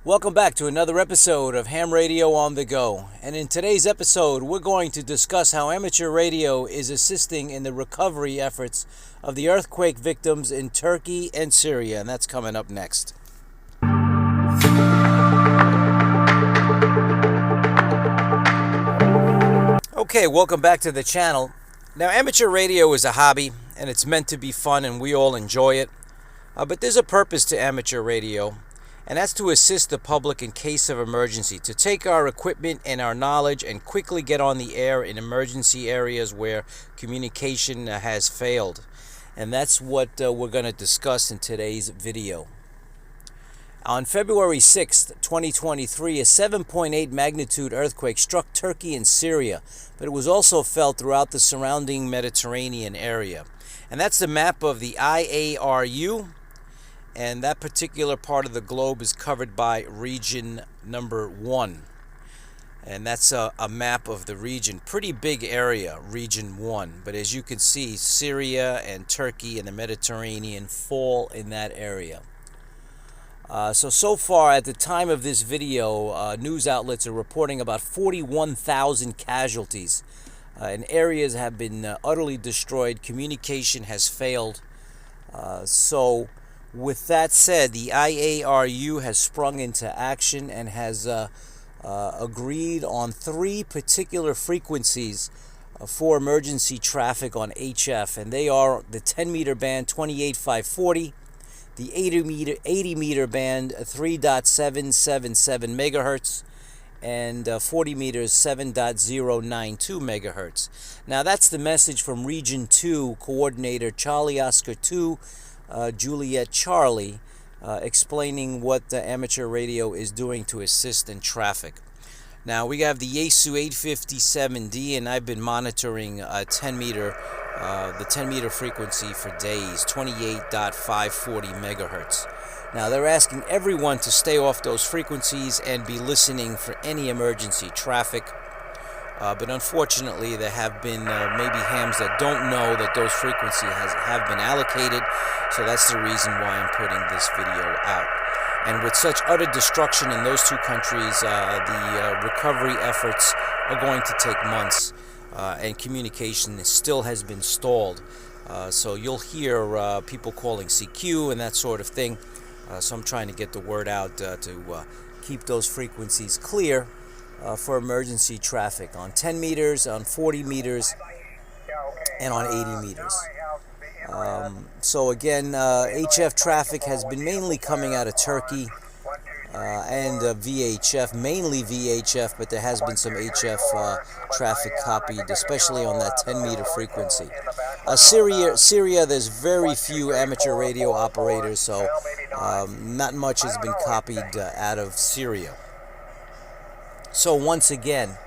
Welcome back to another episode of Ham Radio on the Go. And in today's episode, we're going to discuss how Amatuer Radio is assisting in the recovery efforts of the earthquake victims in Turkey and Syria. And that's coming up next. Okay, welcome back to the channel. Now, Amatuer Radio is a hobby, and it's meant to be fun, and we all enjoy it. But there's a purpose to Amatuer Radio. And that's to assist the public in case of emergency, to take our equipment and our knowledge and quickly get on the air in emergency areas where communication has failed. And that's what we're going to discuss in today's video. On February 6th, 2023, a 7.8 magnitude earthquake struck Turkey and Syria, but it was also felt throughout the surrounding Mediterranean area. And that's the map of the IARU. And that particular part of the globe is covered by region number 1. And that's a map of the region. Pretty big area, region 1. But as you can see, Syria and Turkey and the Mediterranean fall in that area. So far, at the time of this video, news outlets are reporting about 41,000 casualties. And areas have been utterly destroyed. Communication has failed. With that said, the IARU has sprung into action and has agreed on 3 particular frequencies for emergency traffic on HF, and they are the 10-meter band 28540, the 80-meter band 3.777 megahertz, and 40 meters 7.092 megahertz. Now that's the message from Region 2 Coordinator Charlie Oscar 2, Juliet Charlie, explaining what the Amatuer Radio is doing to assist in traffic. Now we have the Yaesu 857D, and I've been monitoring the 10 meter frequency for days, 28.540 megahertz. Now they're asking everyone to stay off those frequencies and be listening for any emergency traffic. But unfortunately, there have been maybe hams that don't know that those frequencies have been allocated. So that's the reason why I'm putting this video out. And with such utter destruction in those 2 countries, the recovery efforts are going to take months. And communication still has been stalled. So you'll hear people calling CQ and that sort of thing. So I'm trying to get the word out to keep those frequencies clear. For emergency traffic on 10 meters, on 40 meters, and on 80 meters. So again, HF traffic has been mainly coming out of Turkey and VHF, mainly VHF, but there has been some HF traffic copied, especially on that 10-meter frequency. Syria, there's very few Amatuer radio operators, so not much has been copied out of Syria. So once again,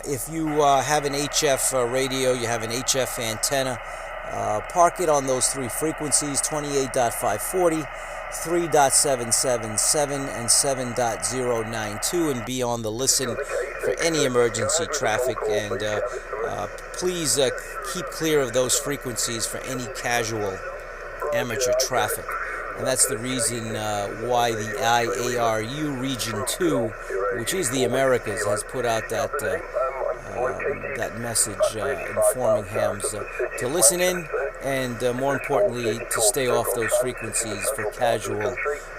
if you have an HF radio, you have an HF antenna, park it on those 3 frequencies, 28.540, 3.777, and 7.092, and be on the listen for any emergency traffic. And please keep clear of those frequencies for any casual Amatuer traffic. And that's the reason why the IARU Region 2, which is the Americas, has put out that message informing hams to listen in and, more importantly, to stay off those frequencies for casual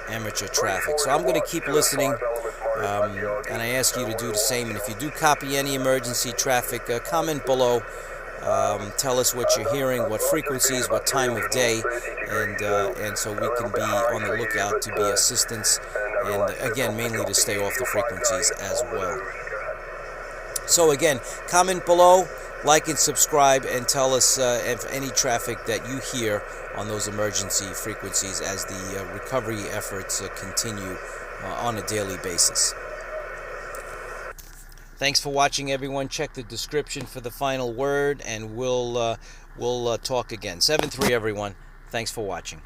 Amatuer traffic. So I'm going to keep listening, and I ask you to do the same. And if you do copy any emergency traffic, comment below. Tell us what you're hearing, what frequencies, what time of day, and so we can be on the lookout to be assistance, and again, mainly to stay off the frequencies as well. So again, comment below, like and subscribe, and tell us if any traffic that you hear on those emergency frequencies as the recovery efforts continue on a daily basis. Thanks for watching, everyone. Check the description for the final word, and we'll talk again. 7-3, everyone. Thanks for watching.